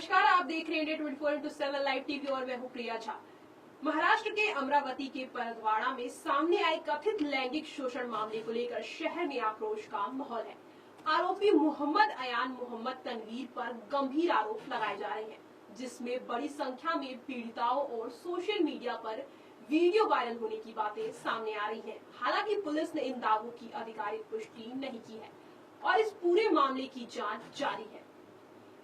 नमस्कार, आप देख रहे हैं इंडिया 24/7 लाइव टीवी और मैं हूं प्रिया झा। महाराष्ट्र के अमरावती के परतवाड़ा में सामने आए कथित लैंगिक शोषण मामले को लेकर शहर में आक्रोश का माहौल है। आरोपी मोहम्मद अयान मोहम्मद तनवीर पर गंभीर आरोप लगाए जा रहे हैं, जिसमें बड़ी संख्या में पीड़िताओं और सोशल मीडिया पर वीडियो वायरल होने की बातें सामने आ रही हैं। हालांकि पुलिस ने इन दावों की आधिकारिक पुष्टि नहीं की है और इस पूरे मामले की जांच जारी है।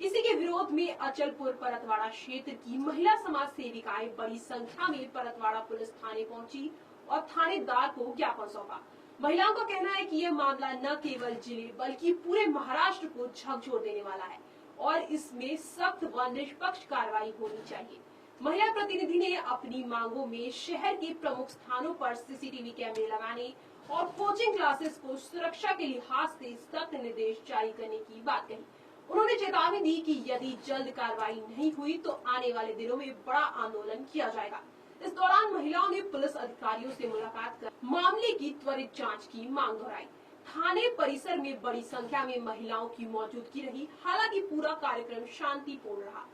इसी के विरोध में अचलपुर परतवाड़ा क्षेत्र की महिला समाज सेविकाएं बड़ी संख्या में परतवाड़ा पुलिस थाने पहुंची और थानेदार को ज्ञापन सौंपा। महिलाओं का कहना है कि यह मामला न केवल जिले बल्कि पूरे महाराष्ट्र को झकझोर देने वाला है और इसमें सख्त व निष्पक्ष कार्रवाई होनी चाहिए। महिला प्रतिनिधि ने अपनी मांगों में शहर के प्रमुख स्थानों पर सीसीटीवी कैमरे लगाने और कोचिंग क्लासेस को सुरक्षा के लिहाज से सख्त निर्देश जारी करने की बात कही। उन्होंने चेतावनी दी कि यदि जल्द कार्रवाई नहीं हुई तो आने वाले दिनों में बड़ा आंदोलन किया जाएगा। इस दौरान महिलाओं ने पुलिस अधिकारियों से मुलाकात कर मामले की त्वरित जांच की मांग दोहराई। थाने परिसर में बड़ी संख्या में महिलाओं की मौजूदगी रही। हालांकि पूरा कार्यक्रम शांतिपूर्ण रहा।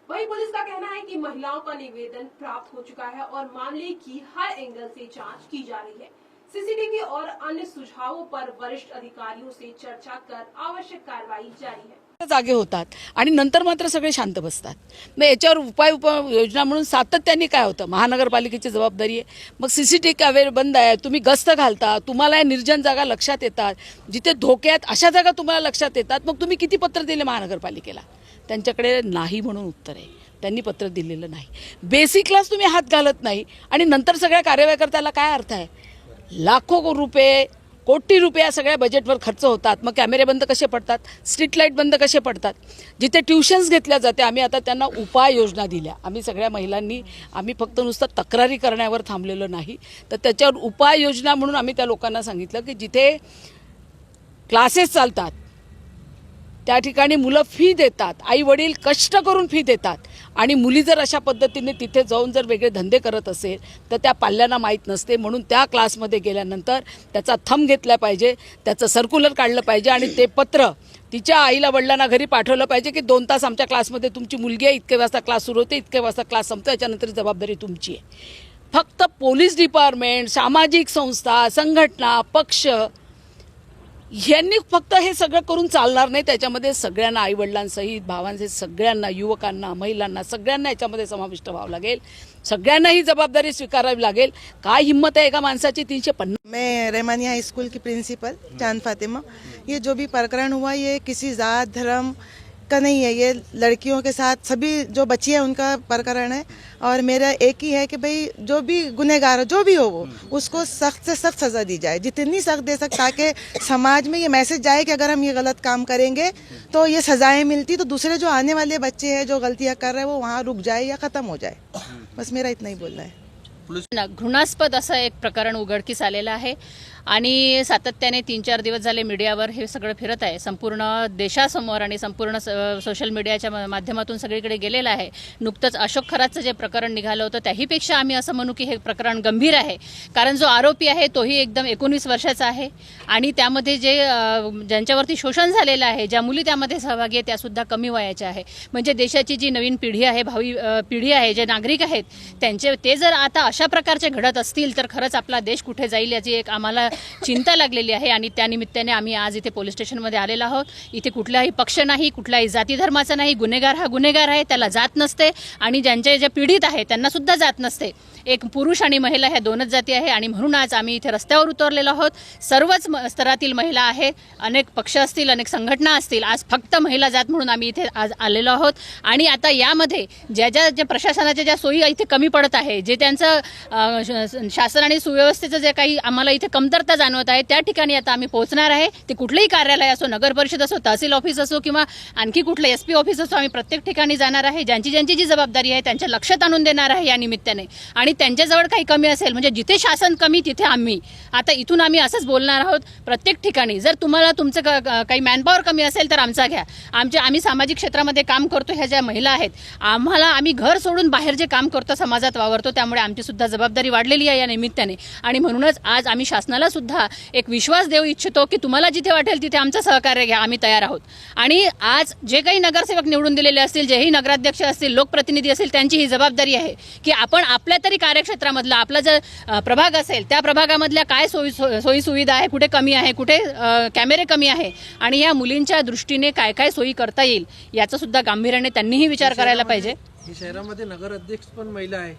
वहीं पुलिस का कहना है कि महिलाओं का निवेदन प्राप्त हो चुका है और मामले की हर एंगल से जांच की जा रही है। सीसीटीवी और अन्य सुझावों पर वरिष्ठ अधिकारियों से चर्चा कर आवश्यक कार्रवाई जारी है। जागे होतात आणि नंतर मात्र सगळे शांत बसतात। मग याच्यावर उपाययोजना म्हणून सातत्याने काय होतं, महानगरपालिकेची जबाबदारी आहे। मग सीसीटीव्ही कॅमेरे बंद आहे, तुम्ही गस्त घालता, तुम्हाला निर्जन जागा लक्षात येतात, जिथे धोके आहेत अशा जागा तुम्हाला लक्षात येतात, मग तुम्ही किती पत्र दिले महानगरपालिकेला? त्यांच्याकडे नाही म्हणून उत्तर आहे, त्यांनी पत्र दिलेलं नाही। बेसिकलाच तुम्ही हात घालत नाही आणि नंतर सगळ्या कारवाई करताना काय अर्थ आहे? लाखो रुपये कोटी रुपये सगळ्या बजेटवर खर्च होतात, मग कॅमेरे बंद कसे पडतात, स्ट्रीट लाईट बंद कसे पडतात? जिथे ट्युशन्स घेतल्या जाते आम्ही आता त्यांना उपाययोजना दिल्या। आम्ही सगळ्या महिलांनी आम्ही फक्त नुसतं तक्रारी करण्यावर थांबलेलो नाही, तर त्याच्यावर उपाययोजना म्हणून आम्ही त्या लोकांना सांगितलं की जिथे क्लासेस चालतात त्या ठिकाणी मुलं फी देतात, आई वडील कष्ट करून फी देतात आणि मुली जर अशा पद्धतीने तिथे जाऊन जर वेगळे धंदे करत असेल तर त्या पाल्यांना माहीत नसते। म्हणून त्या क्लासमध्ये गेल्यानंतर त्याचा थंब घेतला पाहिजे, त्याचं सर्क्युलर काढलं पाहिजे आणि ते पत्र तिच्या आईला वडिलांना घरी पाठवलं पाहिजे की 2 तास आमच्या क्लासमध्ये तुमची मुलगी आहे, इतके वाजता क्लास सुरू होते, इतके वाजता क्लास संपतो, याच्यानंतर जबाबदारी तुमची आहे। फक्त पोलीस डिपार्टमेंट, सामाजिक संस्था, संघटना, पक्ष यांनी फक्त हे सगळं करून चालणार नाही। त्याच्यामध्ये सगळ्यांना, आई वडिलांसहित, भावांसहित सगळ्यांना, युवकांना, महिलांना सगळ्यांना याच्यामध्ये समाविष्ट व्हावं लागेल। सगळ्यांना ही जबाबदारी स्वीकारावी लागेल। काय हिम्मत आहे एका माणसाची? 350। मैं रहमानिया हाई स्कूल की प्रिंसिपल चांद फातिमा। ये जो भी प्रकरण हुआ ये किसी जात धर्म का नहीं है, ये लड़कियों के साथ सभी जो बच्ची है उनका प्रकरण है और मेरा एक ही है कि भाई जो भी गुनहगार जो भी हो वो उसको सख्त से सख्त सज़ा दी जाए, जितनी सख्त दे सकता, ताकि समाज में ये मैसेज जाए कि अगर हम ये गलत काम करेंगे तो ये सज़ाएं मिलती, तो दूसरे जो आने वाले बच्चे हैं जो गलतियां कर रहे हैं वो वहाँ रुक जाए या ख़त्म हो जाए। बस मेरा इतना ही बोलना है। घृणास्पद असं एक प्रकरण उघडकीस आलेलं आहे आणि सातत्याने 3-4 दिवस झाले मीडियावर हे सगळं फिरत आहे। संपूर्ण देशासमोर आणि संपूर्ण सोशल मीडियाच्या माध्यमातून सगळीकडे गेलेलं आहे। नुकतंच अशोक खरातचं जे प्रकरण निघालं होतं त्याहीपेक्षा आम्ही असं म्हणू की हे प्रकरण गंभीर आहे, कारण जो आरोपी आहे तोही एकदम 19 वर्षाचा आहे आणि त्यामध्ये जे ज्यांच्यावरती शोषण झालेलं आहे, ज्या मुली त्यामध्ये सहभागी आहेत त्यासुद्धा कमी वयाच्या आहे। म्हणजे देशाची जी नवीन पिढी आहे, भावी पिढी आहे, जे नागरिक आहेत ते जर आता अशा प्रकारचे घडत असतील तर खरंच आपला देश कुठे जाईल याची एक आम्हाला चिंता लागलेली आहे आणि त्या निमित्ताने आम्ही आज इथे पोलीस स्टेशनमध्ये आलेलो आहोत। इथे कुठलाही पक्ष नाही, कुठलाही जाती धर्माचा नाही, गुन्हेगार हा गुन्हेगार आहे, त्याला जात नसते आणि ज्यांचे जे पीडित आहे त्यांना सुद्धा जात नसते। एक पुरुष आणि महिला ह्या 2च जाती आहे आणि म्हणून आज आम्ही इथे रस्त्यावर उतरलेलो आहोत। सर्वच स्तरातील महिला आहेत, अनेक पक्ष असतील, अनेक संघटना असतील, आज फक्त महिला जात म्हणून आम्ही इथे आज आलेलो आहोत। आणि आता यामध्ये ज्या प्रशासनाच्या ज्या सोयी इथे कमी पडत आहे, जे त्यांचं शासन आणि सुव्यवस्थेचं जे काही आम्हाला इथे कमतरता जाणवत आहे त्या ठिकाणी आता आम्ही पोहोचणार आहे। ते कुठलेही कार्यालय असो, नगर परिषद असो, तहसील ऑफिस असो किंवा आणखी कुठलं SP ऑफिस असो, आम्ही प्रत्येक ठिकाणी जाणार आहे। ज्यांची जी जबाबदारी आहे त्यांच्या लक्षात आणून देणार आहे या निमित्ताने। आणि त्यांच्याजवळ काही कमी असेल म्हणजे जिथे शासन कमी तिथे आम्ही आता इथून आम्ही असंच बोलणार आहोत प्रत्येक ठिकाणी। जर तुम्हाला तुमचं काही मॅनपॉवर कमी असेल तर आमचा घ्या। आम्ही सामाजिक क्षेत्रामध्ये काम करतो, ह्या ज्या महिला आहेत आम्ही घर सोडून बाहेर जे काम करतो, समाजात वावरतो, त्यामुळे आमची सुद्धा जबाबदारी वाढलेली आहे या निमित्ताने। आणि म्हणूनच आज आम्ही शासनाला सुद्धा एक विश्वास देऊ इच्छितो की तुम्हाला जिथे वाटेल तिथे आमचं सहकार्य घ्या, आम्ही तयार आहोत. आणि आज जे काही नगरसेवक निवडून दिलेले असतील, जेही नगराध्यक्ष असतील, लोकप्रतिनिधी असतील, त्यांची ही जबाबदारी आहे की आपण आपल्या तरी कार्यक्षेत्रामधला आपला जर प्रभाग असेल त्या प्रभागामधल्या काय सोयी सुविधा आहे, कुठे कमी आहे, कुठे कॅमेरे कमी आहे आणि या मुलींच्या दृष्टीने काय काय सोयी करता येईल याचा सुद्धा गांभीर्याने त्यांनीही विचार करायला पाहिजे. शहरामध्ये नगर अध्यक्ष पण महिला आहे.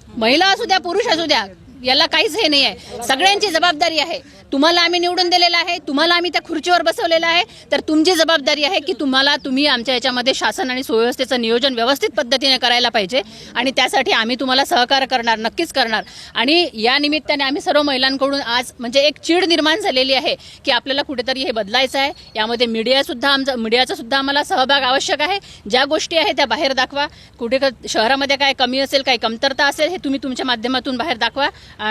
महिला असू द्या, पुरुष असू द्या, याला काहीच हे नाही आहे. सगळ्यांची जबाबदारी आहे. तुम्हाला आम्ही निवडून दिलेलं आहे, तुम्हाला आम्ही त्या खुर्चीवर बसवलेलं आहे, तर तुमची जबाबदारी आहे की तुम्ही आमच्या याच्यामध्ये शासन आणि सुव्यवस्थेचं नियोजन व्यवस्थित पद्धतीने करायला पाहिजे आणि त्यासाठी आम्ही तुम्हाला सहकार्य करणार, नक्कीच करणार. आणि या निमित्ताने आम्ही सर्व महिलांकडून आज म्हणजे एक चीड निर्माण झालेली आहे की आपल्याला कुठेतरी हे बदलायचं आहे. यामध्ये मीडियाचा सुद्धा आम्हाला सहभाग आवश्यक आहे. ज्या गोष्टी आहेत त्या बाहेर दाखवा. कुठे शहरामध्ये काय कमी असेल, काही कमतरता असेल, हे तुम्ही तुमच्या माध्यमातून बाहेर दाखवा.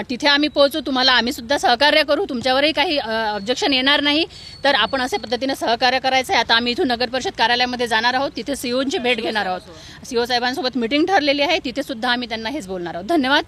तिथे आम्ही पोहोचू, तुम्हाला आम्ही सुद्धा सहकार्य करू, तुमच्यावरही काही ऑब्जेक्शन येणार नाही. तर आपण अशा पद्धतीने सहकार्य करायचं आहे. आता आम्ही इथून नगर परिषद कार्यालयामध्ये जाणार आहोत, तिथे सीओची भेट घेणार आहोत. सीओ साहेबांसोबत मीटिंग ठरलेली आहे, तिथे सुद्धा आम्ही त्यांना हेच बोलणार आहोत. धन्यवाद.